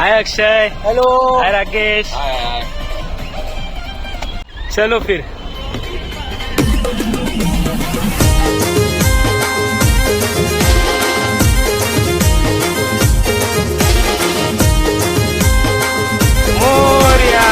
हाय अक्षय। Hello. हाय राकेश। हाय। चलो फिर। मोरया।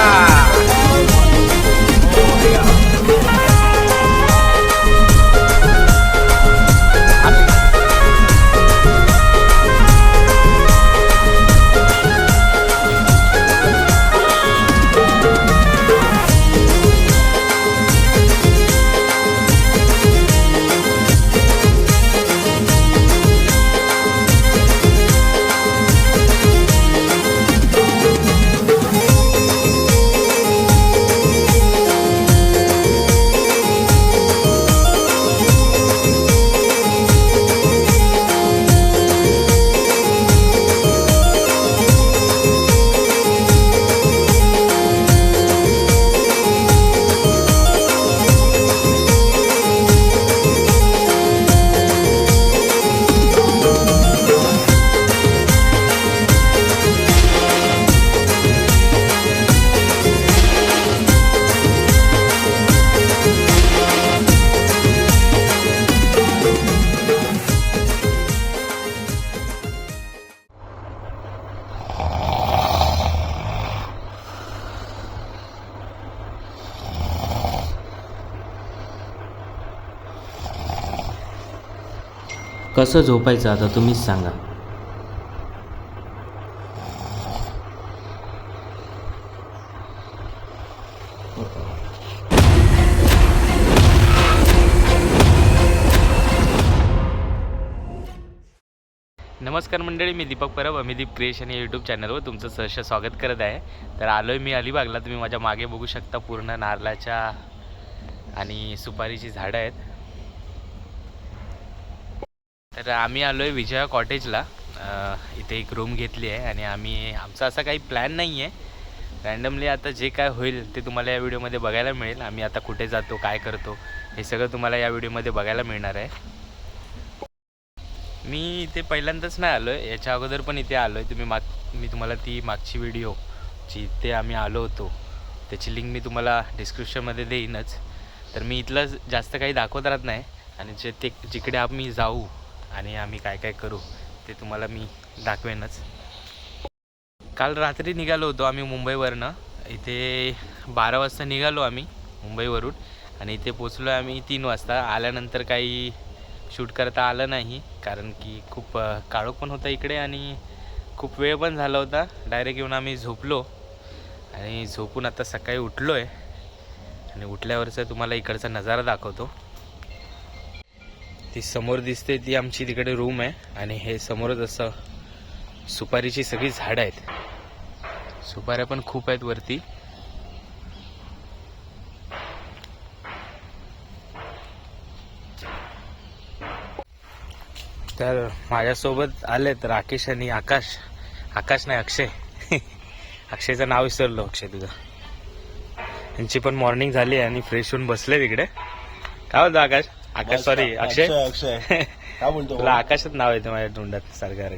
कसं झोपायचं आता तुम्हीच सांगा. नमस्कार मंडळी, मी दीपक परब, आम्ही दीप क्रिएशन या यूट्यूब चॅनलवर तुमचं सहर्ष स्वागत करत आहे. तर आलोय मी अलिबागला. तुम्ही माझ्या मागे बघू शकता, पूर्ण नारळाच्या आणि सुपारीची झाडं आहेत. तर आम्ही आलोय विजया कॉटेजला. इथे एक रूम घेतली आहे आणि आमचा असा काही प्लॅन नाही आहे. रँडमली आता जे काय होईल ते तुम्हाला या व्हिडिओमध्ये बघायला मिळेल. आम्ही आता कुठे जातो, काय करतो, हे सगळं तुम्हाला या व्हिडिओमध्ये बघायला मिळणार आहे. मी इथे पहिल्यांदाच नाही आलो आहे, याच्या अगोदर पण इथे आलो आहे. मी तुम्हाला ती मागची व्हिडिओ जी इथे आम्ही आलो होतो त्याची लिंक मी तुम्हाला डिस्क्रिप्शनमध्ये देईनच. तर मी इथलं जास्त काही दाखवत राहत नाही आणि जिकडे आम्ही जाऊ आणि आम्ही काय काय करू ते तुम्हाला मी दाखवेनच. काल रात्री निघालो होतो आम्ही मुंबईवरनं. इथे 12 वाजता निघालो आम्ही मुंबईवरून आणि इथे पोचलो आम्ही 3 वाजता. आल्यानंतर काही शूट करता आलं नाही, कारण की खूप काळोख पण होता इकडे आणि खूप वेळ पण झाला होता. डायरेक्ट येऊन आम्ही झोपलो आणि झोपून आता सकाळी उठलो आहे आणि उठल्यावरचा तुम्हाला इकडचा नजारा दाखवतो. ती समोर दिसते ती आमची तिकडे रूम आहे आणि हे समोरच असं सुपारीची सगळी झाडं आहेत. सुपाऱ्या पण खूप आहेत वरती. तर माझ्यासोबत आलेत राकेश आणि आकाश नाही, अक्षय. अक्षयचं नाव विसरलो, अक्षय तुझं. यांची पण मॉर्निंग झाली आणि फ्रेश होऊन बसले तिकडे. काय होतं आकाश सॉरी अक्षय. काय बोलतो? तुला आकाशच नाव येतं माझ्या तोंडात सारखं.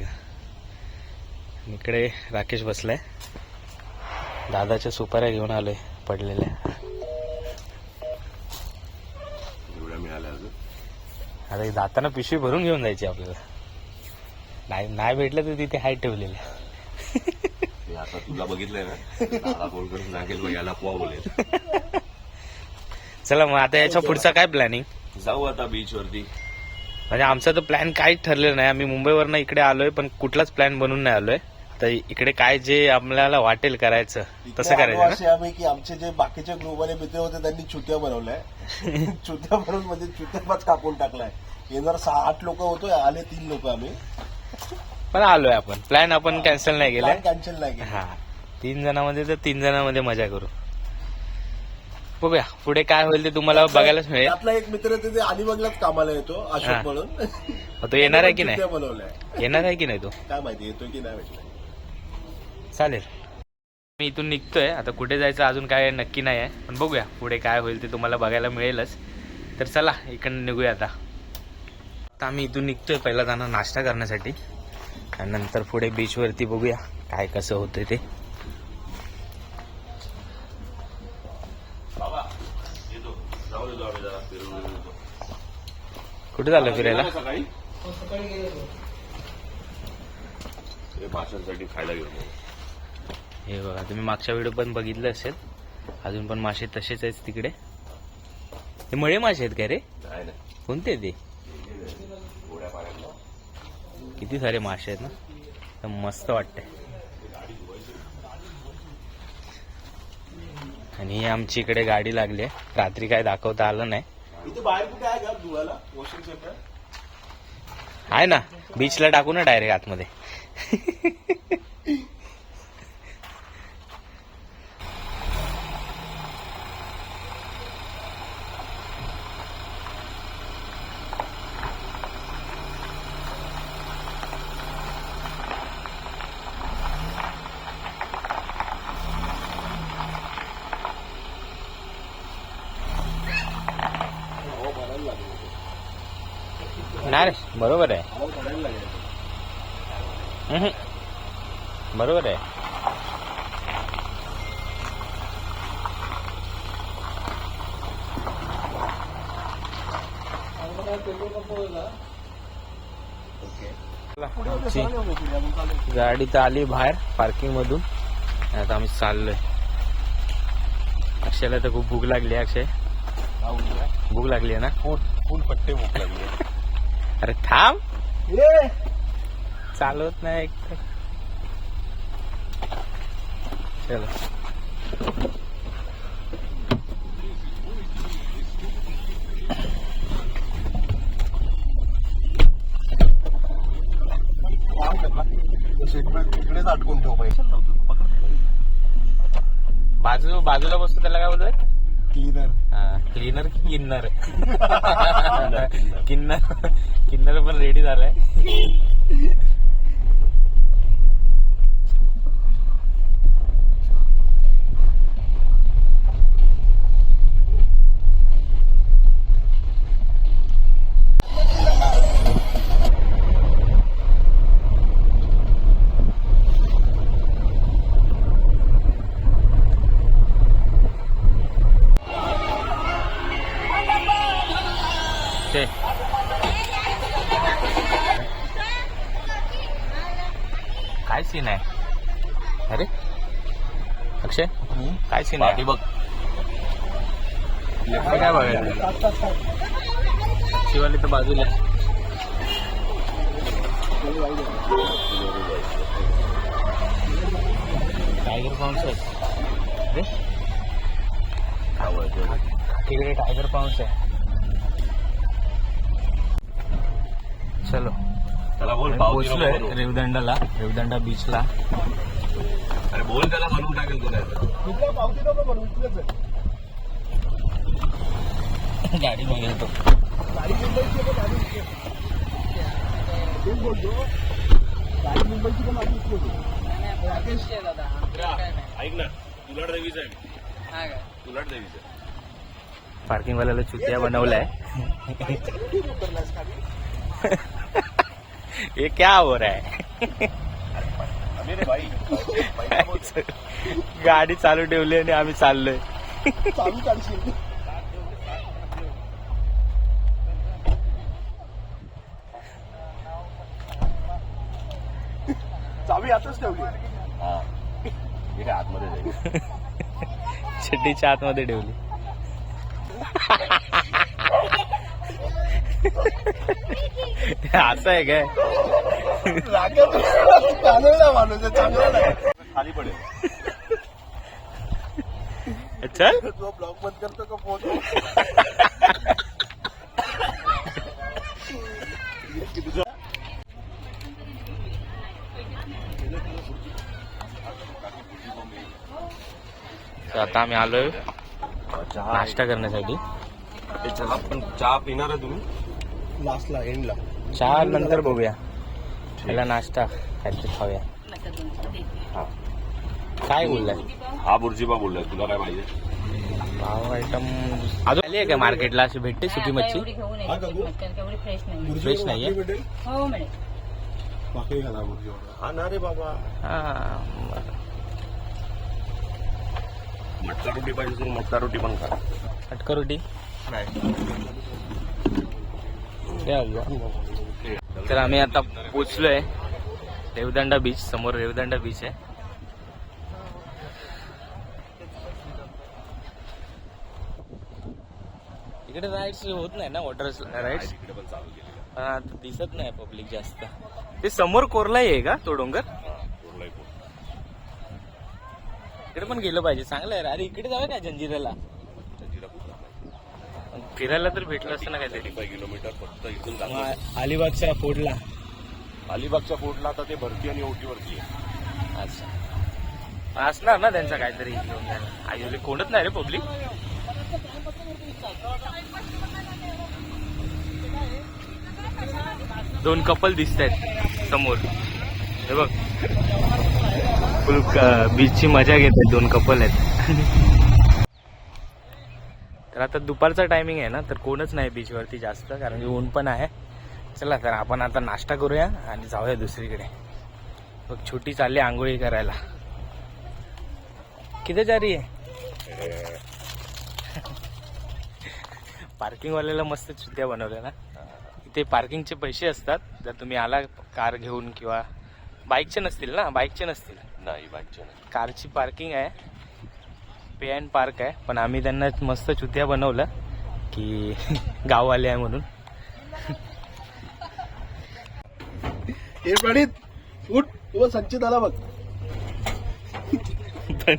इकडे राकेश बसलाय. दादाच्या सुपाऱ्या घेऊन आलोय पडलेल्या. आता जाताना पिशवी भरून घेऊन जायची आपल्याला. नाही भेटलं तर तिथे हाय ठेवलेलं. आता तुला बघितलंय ना, फोन करून सांगेल याला पोहा बोलेल. चला मग आता याच्या पुढचा काय प्लॅनिंग? जाऊ आता बीच वरती. म्हणजे आमचा तर प्लॅन काहीच ठरलेलं नाही. आम्ही मुंबईवरनं इकडे आलोय पण कुठलाच प्लॅन बनवून नाही आलोय. तर इकडे काय जे आपल्याला वाटेल करायचं तसं करायचं. असे आम्ही की आमचे जे बाकीचे ग्रुपवाले मित्र होते त्यांनी चुत्या बनवलाय. चुत्या बनवून म्हणजे चुत्यापाच कापून टाकलाय. येणार 6-8 लोक होतो, आले 3 लोक आम्ही. पण आलोय आपण. प्लॅन आपण कॅन्सल नाही केलाय. कॅन्सल नाही केलं. हा, 3 जणांमध्ये तर 3 जणांमध्ये मजा करू. बघूया पुढे काय होईल ते तुम्हाला बघायलाच मिळेल. आपला एक मित्र ते अलिबागलाच कामाला येतो, अशोक म्हणून. तो येणार आहे की नाही? बनवलाय. येणार आहे की नाही तो? काय माहिती येतो की नाही भेटला. चालेल. मी इथून निघतोय आता. कुठे जायचं अजून काय नक्की नाही आहे, पण बघूया पुढे काय होईल ते तुम्हाला बघायला मिळेलच. तर चला इकडनं निघूया आता. आम्ही इथून निघतोय पहिला जाणार नाश्ता करण्यासाठी. आणि नंतर पुढे बीचवरती बघूया काय कसं होतं ते. कुठे झालं फिरायला? माशांसाठी खायला घेऊन हे बघा, तुम्ही मागच्या व्हिडिओ पण बघितलं असेल. अजून पण मासे तसेच आहेत तिकडे. हे मळे मासे आहेत का रे? कोणते ते? किती सारे मासे आहेत ना, तर मस्त वाटतंय. आणि आमची इकडे गाडी लागली आहे. रात्री काय दाखवता आलं नाही. इथे बाहेर कुठे आहे का धुवायला वॉशिंग सेंटर? आहे ना, बीचला टाकू ना डायरेक्ट आतमध्ये. नाही रे, बरोबर आहे. बरोबर आहे. गाडी तर आली बाहेर पार्किंग मधून. आता आम्ही चाललोय. अक्षयला तर खूप भूक लागली आहे. अक्षय, भूक लागली आहे ना? फुल पट्टे भूक लागली. अरे थांब, चालवत नाही एक तर. चलो. तिकडेच अटकून ठेव पाहिजे. बाजूला बसतो त्याला काय बोलतोय? क्लीनर. हा, क्लीनर की किन्नर? किन्नर पण रेडी झालाय. काय सीन आहे? अरे अक्षय, काय सीन आहे? बघ काय बघायचं? शिवाली तर बाजूला. टायगर पाऊंस आहे. अरे तिकडे टायगर पाऊंस आहे. चलो, त्याला बोल पोहोचलोय रेवदंडाला, रेवदंडा बीचला. अरे बोल त्याला, बनवून टाकेल तुला. गाडी मग येतो. ऐक ना, तुलाट देवीच आहे. तुलाट देवीच आहे. पार्किंग वाल्याला चुत्या बनवलाय. ये क्या हो रहा है? अरे भाई, गाडी चालू ठेवली आणि आम्ही चाललोय. चालू काढशील. चावी आताच ठेवली. हा, हे काय आतमध्ये जाईल. चड्डीच्या आतमध्ये ठेवली. असं आहे काय? माणूस चांगला खाली पडेल. चल, तो ब्लॉग बंद करतो का फोन? आता आम्ही आलोय नाश्ता करण्यासाठी. चहा पिणार आहे तुम्ही? लास्टला, एंडला. चहा नंतर बघूया, पहिला नाश्ता काहीतरी खाऊया. हा, काय बोललाय? हा बुर्जीबा बोललाय. तुला काय पाहिजे? भाव आयटम अजून आली आहे का मार्केटला? अशी भेटते सुकी मच्छी? फ्रेश नाही फ्रेश नाहीये. हो मिळेल. बाकी घाला हा ना रे बाबा. हां मटका रोटी पाहिजे तर मटका रोटी पण खा. मटका रोटी तर आम्ही आता पोचलोय रेवदंडा बीच. समोर रेवदंडा बीच आहे. इकडे राईड्स होत नाही ना, वॉटर राईड्स. इकडे पण चालू केली पण आता दिसत नाही पब्लिक जास्त. ते समोर कोरलाई आहे का तो डोंगर? इकडे पण गेलं पाहिजे, चांगलं आहे. अरे इकडे जाऊया का जंजिराला? फिरायला तर भेटलं असतं ना काहीतरी. 5 किलोमीटर फक्त इथून मग अलिबागच्या फोर्टला. अलिबागच्या फोर्टला आता ते भरती आणि ओटीवरती आहे. अच्छा असणार ना त्यांचा काहीतरी घेऊन जायला. आयुले कोणच नाही रे पब्लिक. दोन कपल दिसत आहेत समोर, हे बघ. फुल बीचची मजा घेत आहेत, दोन कपल आहेत. तर आता दुपारचा टायमिंग आहे ना, तर कोणच नाही बीचवरती जास्त, कारण की ऊन पण आहे. चला तर आपण आता नाश्ता करूया आणि जाऊया दुसरीकडे. बघ छोटी चालली आंघोळी करायला. किती जा रही आहे? पार्किंग वाल्याला मस्त चुत्या बनवल्या ना. इथे पार्किंगचे पैसे असतात. जर तुम्ही आला कार घेऊन, किंवा बाईकचे नसतील ना, बाईकचे नसतील. नाही बाईकच्या नाही. कारची पार्किंग आहे, पे अँड पार्क आहे. पण आम्ही त्यांना मस्त चुत्या बनवलं की गाववाले आहे म्हणून. हे प्रणित उठ, तुला संचित आला बघ.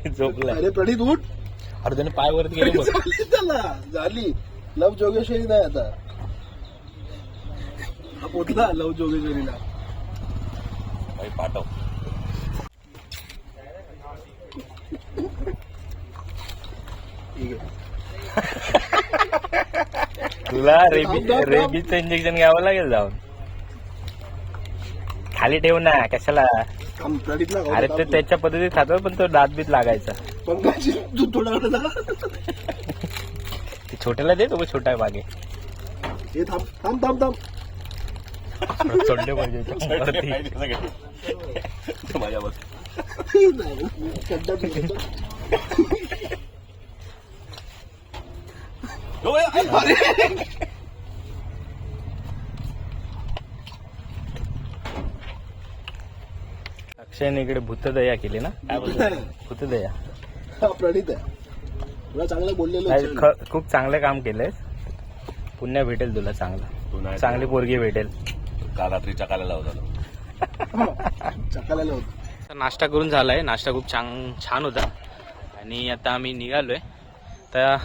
झोपला. अरे प्रणित उठ. अरे त्याने पाय वरती गेले बघ. झाली त्याला, झाली. लव जोगेश्वरी नाही आता, हा पोचला लव जोगेश्वरीला. पाठव. ठीक आहे. तुला रेबीचं इंजेक्शन घ्यावं लागेल जाऊन. खाली ठेव ना, कशाला. प्रणितला अरे ते त्याच्या पद्धतीत खातो, पण तो दात बीत लागायचा. पंकज तू थोडा ते छोट्याला दे, तो छोटा आहे मागे. हे थांब थांब थांब थांब. सोडले पाहिजे माझ्यावर अक्षयने इकडे भूतदया केली ना. काय बोलतो? भूतदया. प्रणित आहे, तुला चांगलं बोललेलं. खूप चांगलं काम केलंय. पुण्य भेटेल तुला चांगलं, चांगली पोरगी भेटेल. काल रात्री चकाला होता. चकाला होत. तर नाश्ता करून झालाय. नाश्ता खूप छान होता आणि आता आम्ही निघालोय. तर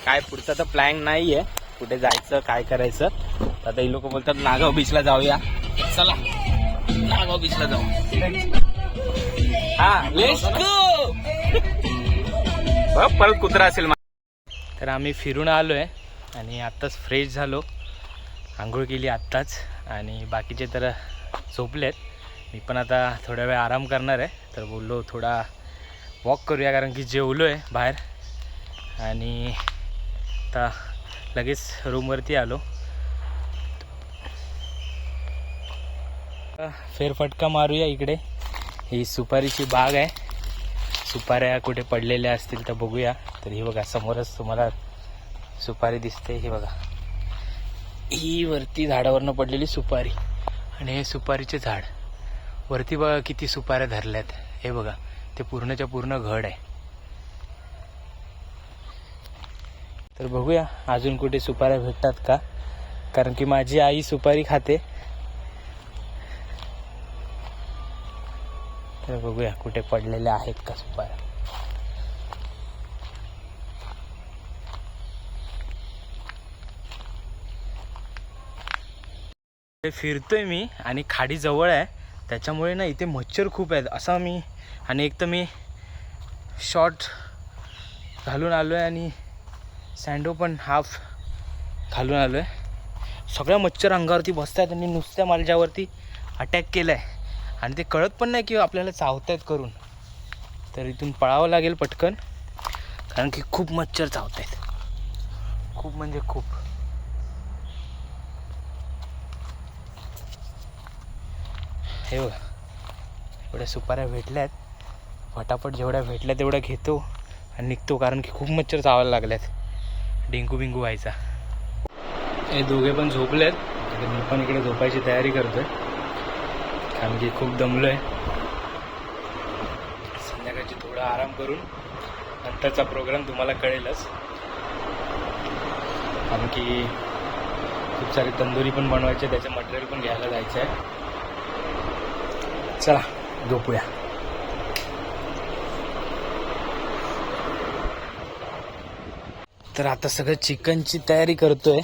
काय पुढचा तर प्लॅन नाही आहे, कुठे जायचं काय करायचं. आता ही लोक बोलतात नागाव बीचला जाऊया. चला नागाव बीचला जाऊ. हा लेट्स गो. परत कुत्रा असेल. तर आम्ही फिरून आलोय आणि आत्ताच फ्रेश झालो, आंघोळ केली आत्ताच. आणि बाकीचे तर झोपलेत. मी पण आता थोड्या वेळ आराम करणार आहे. तर बोललो थोडा वॉक करूया, कारण की जेवलो आहे बाहेर. आणि आता लगेच रूमवरती आलो. फेरफटका मारूया इकडे. ही सुपारीची बाग आहे. सुपाऱ्या कुठे पडलेल्या असतील तर बघूया. तर ही बघा समोरच तुम्हाला सुपारी दिसते. ही बघा, ही वरती झाडावरनं पडलेली सुपारी. आणि हे सुपारीचे झाड वरती बघा किती सुपाऱ्या धरल्यात. हे बघा, ते पूर्णच्या पूर्ण घड आहे. तर बघूया अजून कुठे सुपाऱ्या भेटतात का, कारण की माझी आई सुपारी खाते. तर बघूया कुठे पडलेल्या आहेत का सुपाऱ्या. फिरतोय मी आणि खाडी जवळ आहे, त्याच्यामुळे ना इथे मच्छर खूप आहेत. असा मी, आणि एक तर मी शॉर्ट घालून आलो आहे आणि सँडो पण हाफ घालून आलो आहे. सगळ्या मच्छर अंगावरती बसत आहेत आणि नुसत्या माझ्यावरती अटॅक केला आहे. आणि ते कळत पण नाही की आपल्याला चावत आहेत करून. तर इथून पळावं लागेल पटकन, कारण की खूप मच्छर चावत आहेत. खूप म्हणजे खूप. हे बघा एवढ्या सुपाऱ्या भेटल्या आहेत. फटाफट जेवढ्या भेटल्या तेवढ्या घेतो आणि निघतो, कारण की खूप मच्छर चावायला लागल्यात, डेंगू बिंगू व्हायचा. हे दोघे पण झोपलेत, तर मी पण इकडे झोपायची तयारी करतोय, कारण की खूप दमलो आहे. संध्याकाळची थोडा आराम करून नंतरचा प्रोग्राम तुम्हाला कळेलच, कारण की खूप सारी तंदुरी पण बनवायचे, त्याचं मटेरियल पण घ्यायला जायचं आहे. चला झोपूया. तर आता सगळं चिकनची तयारी करतोय.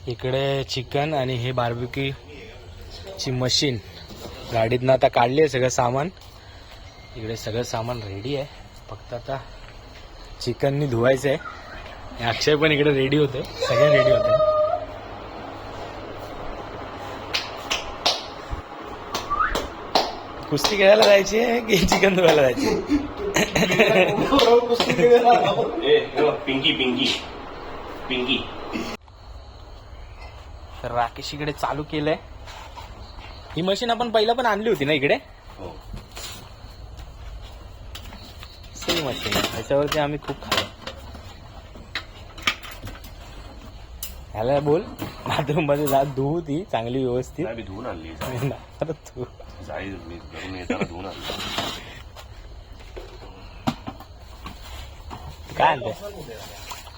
इकडे चिकन आणि हे बार्बिक्यूची मशीन गाडीतनं आता काढली आहे. सगळं सामान इकडे, सगळं सामान रेडी आहे. फक्त आता चिकननी धुवायचं आहे. अक्षय पण इकडे रेडी होते, सगळे रेडी होते. कुस्ती खेळायला जायची आहे की चिकन धुवायला जायची? पिंकी पिंकी पिंकी. तर राकेश इकडे चालू केलंय. ही मशीन आपण पहिला पण आणली होती ना इकडे, सेम मशीन आहे. त्याच्यावरती आम्ही खूप खाल्लं. ह्याला बोल बाथरूम मध्ये जा, धुवू ती चांगली व्यवस्थित. मी धुवून आणली, परत धुवू. जाईल मी घरून येताना धुवून आणली. काय आणते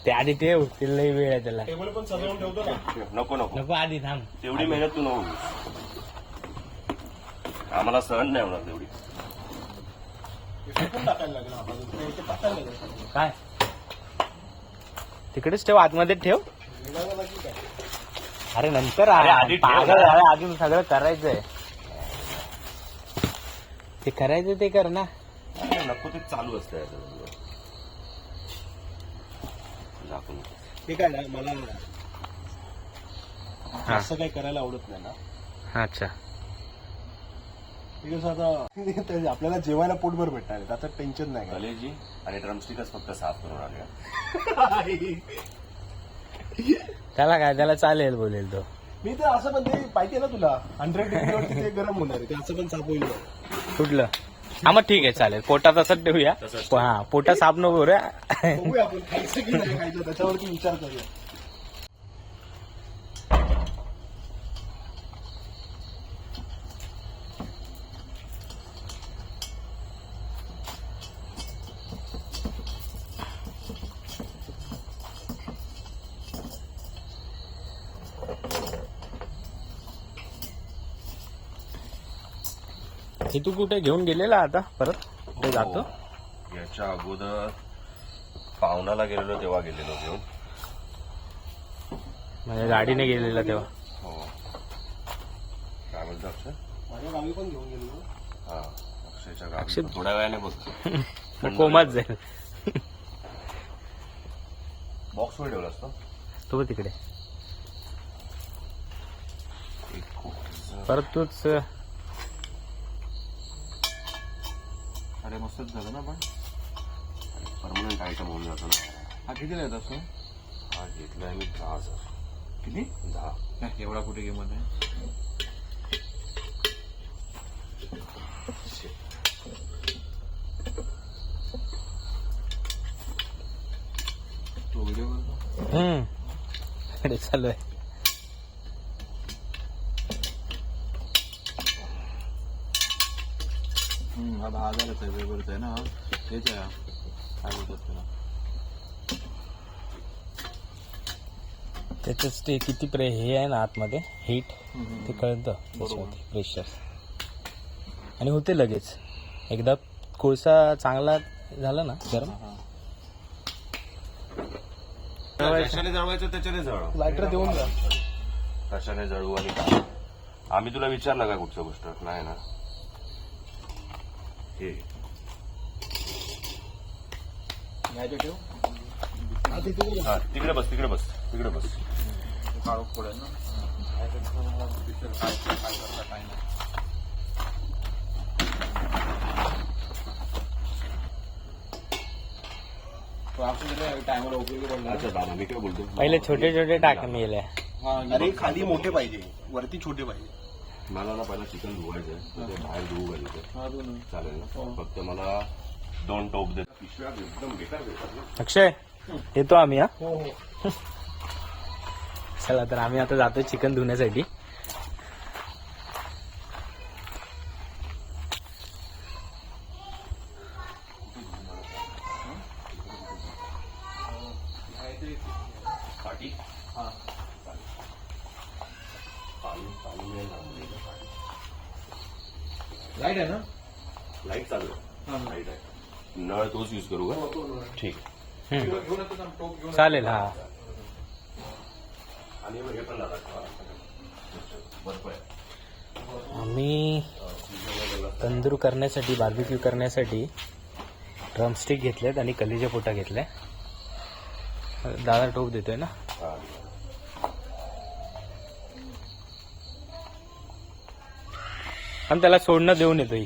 ते आधी ठेव, तिला लई वेळ आहे त्याला. टेबल पण सजवून ठेवतो ना. नको नको नको आधी थांब. तेवढी मेहनत तू नको, आम्हाला सहन नाही होणार तेवढी. काय तिकडेच ठेव, आतमध्ये ठेव. अरे नंतर आधी ठेव. पागल झालं, अजून सगळं करायचंय. ते करायचं ते कर ना. नको ते चालू असतं झाकून. ते काय ना, मला हा. असं काही करायला आवडत नाही ना. अच्छा, ते कसं आता आपल्याला जेवायला पोटभर भेटणार आहे, आता टेन्शन नाही का. कलेजी आणि ड्रमस्टिकच फक्त साफ करून आले. त्याला काय, त्याला चालेल बोलेल तो. मी तर असं पण ते पाहिजे ना तुला 100 डिग्रीवरती ते गरम होणार आहे, ते असं पण साफ होईल. कुठलं? हा मग ठीक आहे, चालेल. पोटात असंच ठेवूया. हा, पोटात साफ नको रे. बघूया आपण खायचं की नाही खायचं, त्याच्यावरती विचार करूया. हे तू कुठे घेऊन गेलेला आता परत कुठे जातो? याच्या अगोदर पाहुणाला गेलेलो तेव्हा गेलेलो घेऊन. म्हणजे गाडीने गेलेला तेव्हा. हो, काय बोलतो अक्षय? माझ्या गावी पण घेऊन गेलो. हा, अक्षयच्या अक्षय- गावी थोड्या वेळाने बघ. मग कोमात जाईल. बॉक्स वर ठेवला असतो. तो बघ तिकडे. एक खूप- परत तूच. अरे मस्तच झालं ना, पण परमनंट आयटम होऊन जातो ना. हा कितीला येत असतो? हा घेतलाय मी 10,000. किती? 10. नाही, एवढा कुठे किंमत आहे? तो व्हिडिओ करतो. इकडे चालू आहे. हा 10,000च आहे, वेगळंच आहे ना. तेच आहे, काय बोलतात त्याला. त्याच ते किती हे आहे ना आतमध्ये हीट, ते कळतं बरोबर. प्रेशर. आणि होते लगेच. एकदा कोळसा चांगला झाला ना गरम, कशाने जळवायचं त्याच्याने जळव. लायटर देऊन जा. कशाने जळवू आणि काय. आम्ही तुला विचारलं का कुठच्या गोष्ट नाही ना. हे ठेव. हा, तिथे दे. हा, तिकडे बस तिकडे बस तिकडे बस. काळोख पडेल ना. काय करता काय नाही. तो आपण टायमर उपयोगी पडला. अच्छा दादा मी काय बोलतो. पहिले छोटे छोटे टाकून गेले. हा, अरे खाली मोठे पाहिजे, वरती छोटे पाहिजे. मला ना पहिला चिकन धुवायचंय तर ते बाहेर धुवू घालायचं हा, दोन. चालेल ना फक्त मला 2 टोप दे पिशव्या एकदम बेकार देतात ना. अक्षय येतो आम्ही हा. हो हो. चला तर आम्ही आता जातो चिकन धुण्यासाठी. पाटी हा. पाणी नाही लागलं. लाईट आहे ना? लाईट चालू आहे हा. लाईट आहे नळ तोच यूज करू का ठीक हम्म. घेऊन येतो ना, टोप घेऊन चालेल हा. आणि मग हे पण लागतात बर्फ आहे आम्ही तंदूर करण्यासाठी बार्बिक्यू करण्यासाठी ड्रमस्टिक घेतलेत आणि कलीचे पोटा घेतले. दादा टोप देतोय ना. हा. आणि त्याला सोडणं देऊन येतोय.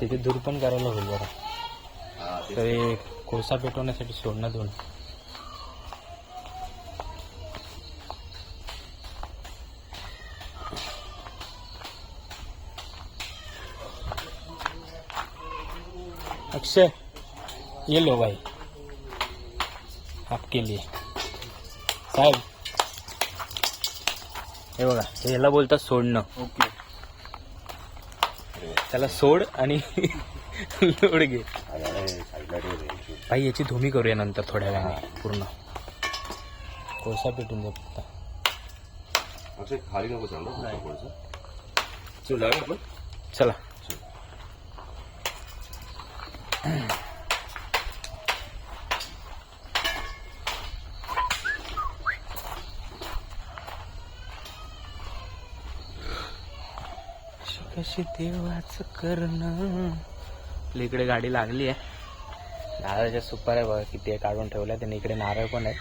तिथे दूर पण करायला होईल बरं. हा, ते तरी कोळसा पेटवण्यासाठी सोडणं देऊन. अक्षय ये लो भाई आपके लिए. साहेब हे बघा ह्याला बोलतात सोडणं. ओके. त्याला सोड आणि लोड घे. अरे, साईडला ठेव रे. भाई याची धुमी करूया नंतर थोड्या वेळाने पूर्ण. कोळसा पेटून दे फक्त. अक्षय खाली नको चालू थोडंसं चल जाऊया आपण चला. कशी देवाचं करणं. आपल्या इकडे गाडी लागली आहे. नारळाच्या सुपाऱ्या बघा किती आहे काढून ठेवल्या. त्याने इकडे नारळ पण आहेत.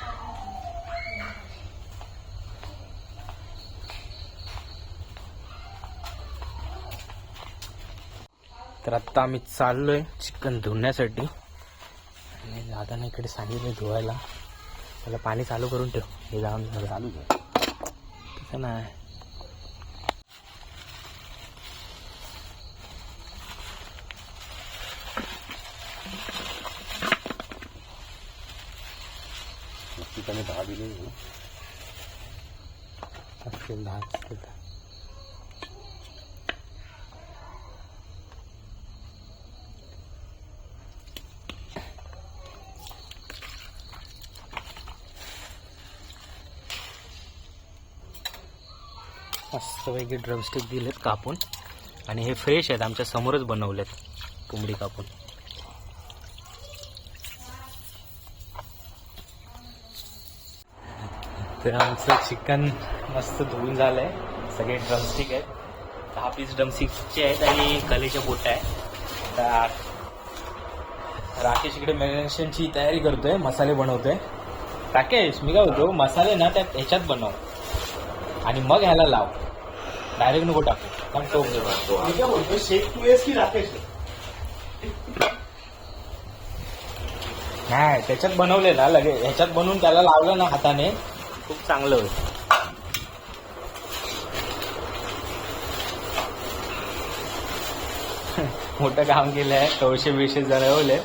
तर आत्ता आम्ही चाललोय चिकन धुण्यासाठी. आणि दादाने इकडे सांगितलं धुवायला. त्याला पाणी चालू करून ठेव. हे जाऊन चालू तसं नाही. त्याने 10 दिले असतील 10 असतील. मस्तपैकी ड्रमस्टिक दिलेत कापून. आणि हे फ्रेश आहेत आमच्या समोरच बनवलेत कोंबडी कापून. तर आमचं चिकन मस्त धुवून झालंय. सगळे ड्रमस्टिक आहेत. 10 पीस ड्रमस्टिकचे आहेत आणि कलेच्या बोट आहे. तर राकेश इकडे मॅरिनेशनची तयारी करतोय. मसाले बनवतोय. राकेश मी काय होतो मसाले ना त्या ह्याच्यात बनव आणि मग ह्याला लाव. डायरेक्ट नको टाकू. पण टोप दे. मी काय बोलतोय, शेख तू आहेस की राकेश? नाही त्याच्यात बनवले ना लगे ह्याच्यात बनवून त्याला लावलं ना हाताने खूप चांगलं होईल. मोठं काम केलं आहे. कवशे बिशे जळवले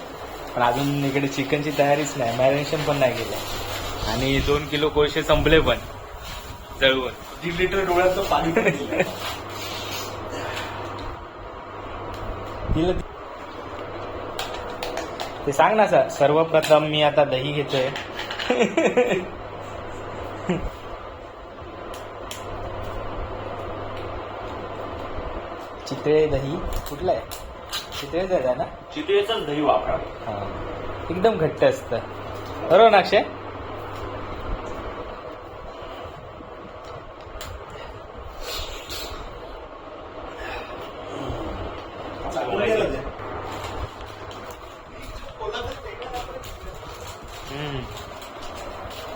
पण अजून इकडे चिकनची तयारीच नाही. मॅरिनेशन पण नाही केलं. आणि 2 किलो कोळशे संपले पण जळवून. 1.5 लिटर डोळ्याचं पाणी पण दिलं. दिलं ते सांग ना सर. सर्वप्रथम मी आता दही घेतोय. चितळे दही कुठलं आहे? चितळे दही आहे ना. चितेचंच दही वापरा. हा एकदम घट्ट असतं बरोबर ना अक्षय?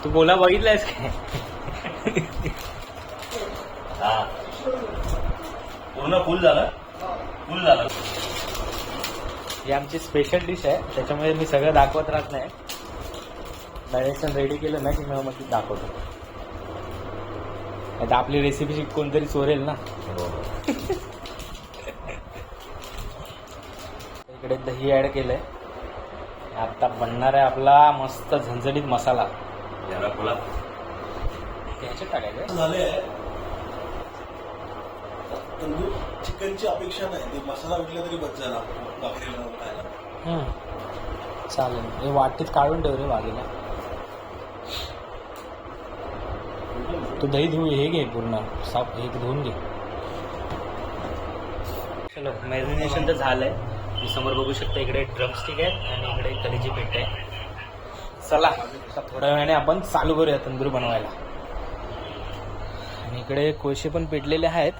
तू बोला बघितलायस काय? हा पूर्ण फुल झालं. फुल झालं. ही आमची स्पेशल डिश आहे त्याच्यामुळे मी सगळं दाखवत राहत नाही. डायरेक्शन रेडी केलं ना की मग ती दाखवतो. आता आपली रेसिपी कोणतरी चोरेल ना. इकडे दही ॲड केलंय. आता बनणार आहे आपला मस्त झणझणीत मसाला. याला बोला ह्याच्यात टाकायचं. झाले तंदूर चिकनची अपेक्षा नाही, ते मसाला विकला तरी बस झाला भाकरीला खायला. चालेल. हे वाटीत काढून ठेव रे बाजूला. तू दही धुवून हे घे पूर्ण साफ, हे धुवून घे. चलो मॅरिनेशन तर झालंय. मी समोर बघू शकता इकडे ड्रमस्टिक आहे आणि इकडे कलीची पेट आहे. चला आता थोड्या वेळाने आपण चालू करूया तंदूर बनवायला. आणि इकडे कोळसे पण पेटलेले आहेत.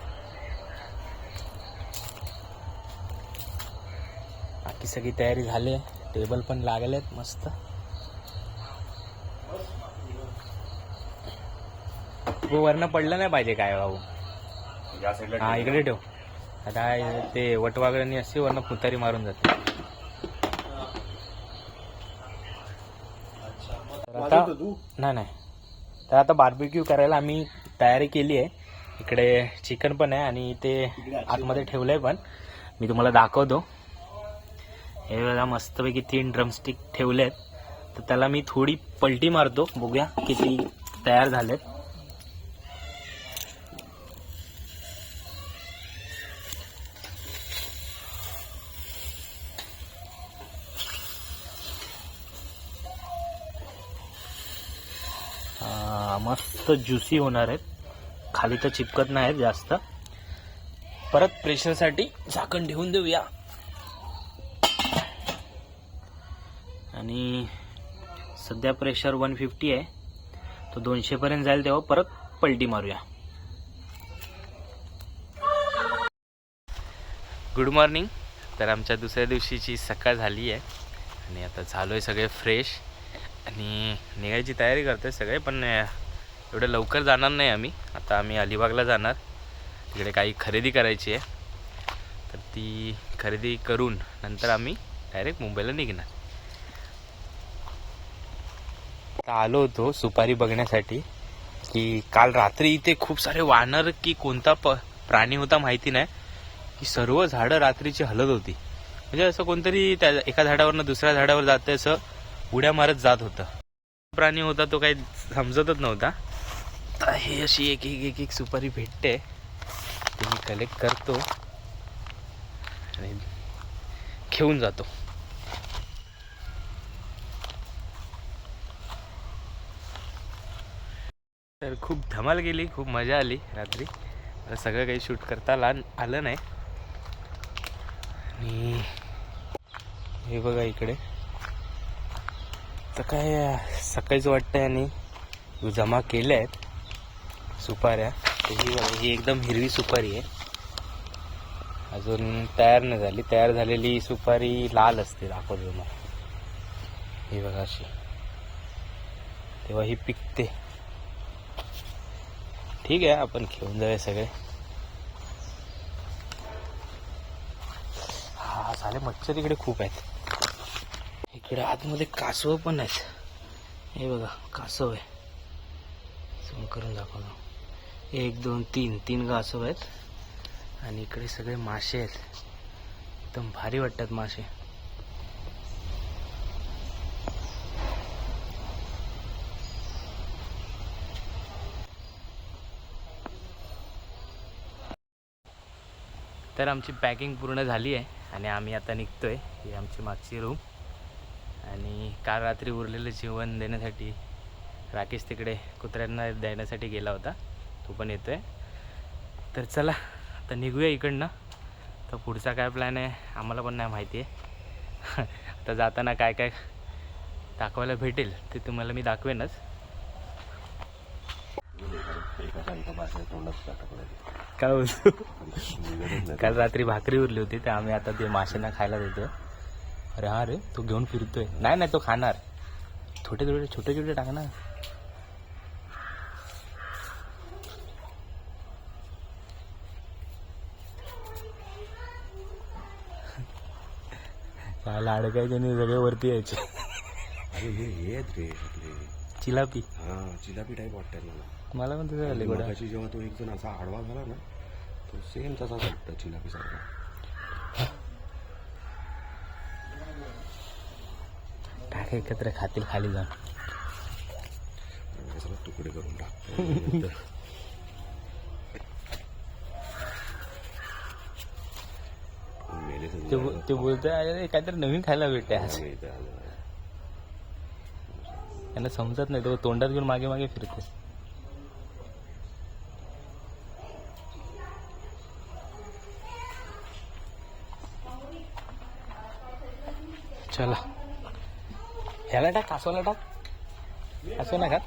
बाकी सगळी तयारी झाली आहे. टेबल पण लागलेत मस्त. वरनं पडलं नाही पाहिजे काय भाऊ. हा इकडे ठेव. आता ते वटवागळणी असते वरनं पुतारी मारून जाते. तर आता नाही तर आता बार्बिक्यू करायला आम्ही तयारी केली आहे. इकडे चिकन पण आहे आणि ते आतमध्ये ठेवलंय पण मी तुम्हाला दाखवतो. हे बघा मस्तपैकी 3 ड्रमस्टिक ठेवलेत. तर त्याला मी थोडी पलटी मारतो, बघूया किती तयार झालेत. मस्त ज्युसी होणार आहेत. खाली तर चिपकत नाहीत जास्त. परत प्रेशरसाठी झाकण ठेवून देऊया. आणि सध्या प्रेशर 150 आहे. तो 200 पर्यंत जाईल तेव्हा परत पलटी मारूया. Good morning. तर आमच्या दुसऱ्या दिवशीची सकाळ झाली आहे आणि आता झालो आहे सगळे फ्रेश आणि निघायची तयारी करतोय सगळे. पण एवढं लवकर जाणार नाही आम्ही. आता आम्ही अलिबागला जाणार. तिकडे काही खरेदी करायची आहे. तर ती खरेदी करून नंतर आम्ही डायरेक्ट मुंबईला निघणार. आता आलो होतो सुपारी बघण्यासाठी की काल रात्री इथे खूप सारे वानर की कोणता प्राणी होता माहिती नाही की सर्व झाडं रात्रीची हलत होती. म्हणजे असं कोणतरी त्या एका झाडावरनं दुसऱ्या झाडावर जाते असं उड्या मारत जात होतं. प्राणी होता तो काही समजतच नव्हता. तर हे अशी एक एक एक सुपारी भेटते. ती मी कलेक्ट करतो आणि घेऊन जातो. तर खूप धमाल गेली, खूप मजा आली रात्री. आता सगळं काही शूट करता आलं नाही. आणि हे बघा इकडे तर काय सकाळीच वाटतंय आणि जमा केल्या आहेत सुपाऱ्या. ही बघा ही एकदम हिरवी सुपारी आहे. अजून तयार नाही झाली. तयार झालेली सुपारी लाल असते दाखवतो मला. ही बघा अशी. तेव्हा ही पिकते. ठीक आहे आपण घेऊन जाऊया सगळे. हा साले मच्छर इकडे खूप आहेत. इकडे आतमध्ये कासव पण आहेत. हे बघा कासव आहे. झूम करून दाखवतो. 1 2 3 कासव आहेत. आणि इकडे सगळे मासे आहेत. एकदम भारी वाटतात मासे. तर आमची पॅकिंग पूर्ण झाली आहे आणि आम्ही आता निघतोय. ही आमची मागची रूम. आणि काल रात्री उरलेलं जेवण देण्यासाठी राकेश तिकडे कुत्र्यांना देण्यासाठी गेला होता. तो पण येतोय. तर चला आता निघूया इकडनं. तर पुढचा काय प्लॅन आहे आम्हाला पण नाही माहिती आहे. आता जाताना काय काय दाखवायला भेटेल ते तुम्हाला मी दाखवेनच. काय बोलतो. काल रात्री भाकरी उरली होती ते आम्ही आता ते माशांना खायला देतोय. अरे हा रे तो घेऊन फिरतोय. नाही तो खाणार. छोटे छोटे टाकणार. काय लाडकायचे नाही सगळे वरती यायचे. अरे हे आहेत रे आपले चिलापी हा जिलापी टाईप वाटतात मला. मला पण तुझं आले गोडा. मगाशी जेव्हा तो एक जण असा आडवा झाला ना तो सेम तसाच वाटतं जिलापी सारखा. टाक एकत्र खातील खाली जाऊन. सगळं तुकडे करून टाकतो. ते बोलतोय अरे काहीतरी नवीन खायला भेटते आज. त्यांना समजत नाही तो तोंडात घेऊन मागे मागे फिरते. चला ह्याला टाक कासवाला टाक. असं ना का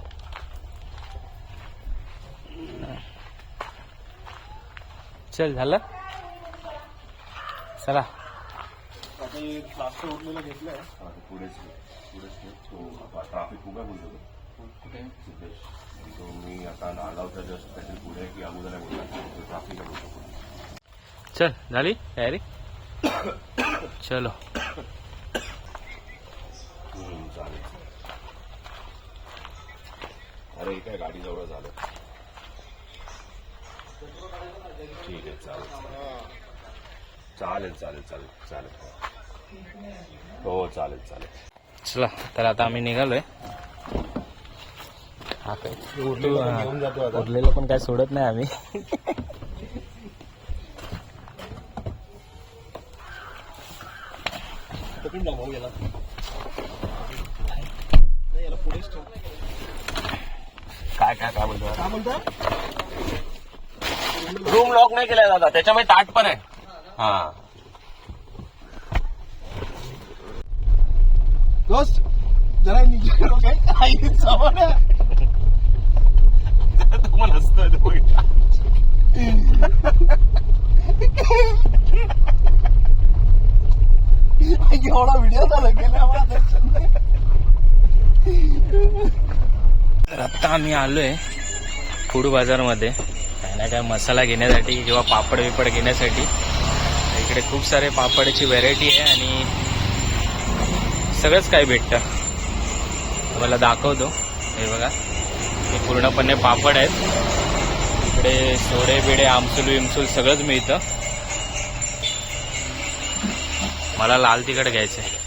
चल झालं चला. आता हे जास्त उरलेलं घेतलंय. पुढेच ट्राफिक उभा बोलतो कुठे तो मी आता आला होता जस्ट काहीतरी पुढे की अगोदर बोलला ट्राफिक बोलतो. चल झाली तयारी. चलो चालेल. अरे काय गाडी जवळ झालं. ठीक आहे चालेल चालेल चालेल चालेल चालेल हो चालेल चालेल. चला तर आता आम्ही निघालोय. घेऊन जातो आता. उरलेलं पण काय सोडत नाही आम्ही. पकडून टाक भाऊ याला. याला पुढेच ठेव. काय काय काय म्हणतो काय म्हणता? रूम लॉक नाही केलाय दादा त्याच्यामुळे ताट पण आहे. हा दोस्त जरा निघालो काय आई सामान तो पण हसतोय तो बघितला. एवढा व्हिडिओ झाला गेला मला दर्शन नाही. तर आत्ता आम्ही आलोय फूड बाजारमध्ये काय ना काय मसाला घेण्यासाठी किंवा पापड बिपड घेण्यासाठी. इकडे खूप सारे पापडची व्हेरायटी आहे आणि सगळंच काय भेटतं. तुम्हाला दाखवतो. हे बघा हे पूर्णपणे पापड आहेत. इकडे सोडे बिडे आमसूल विमसूल सगळंच मिळतं. मला लाल तिखट घ्यायचं आहे.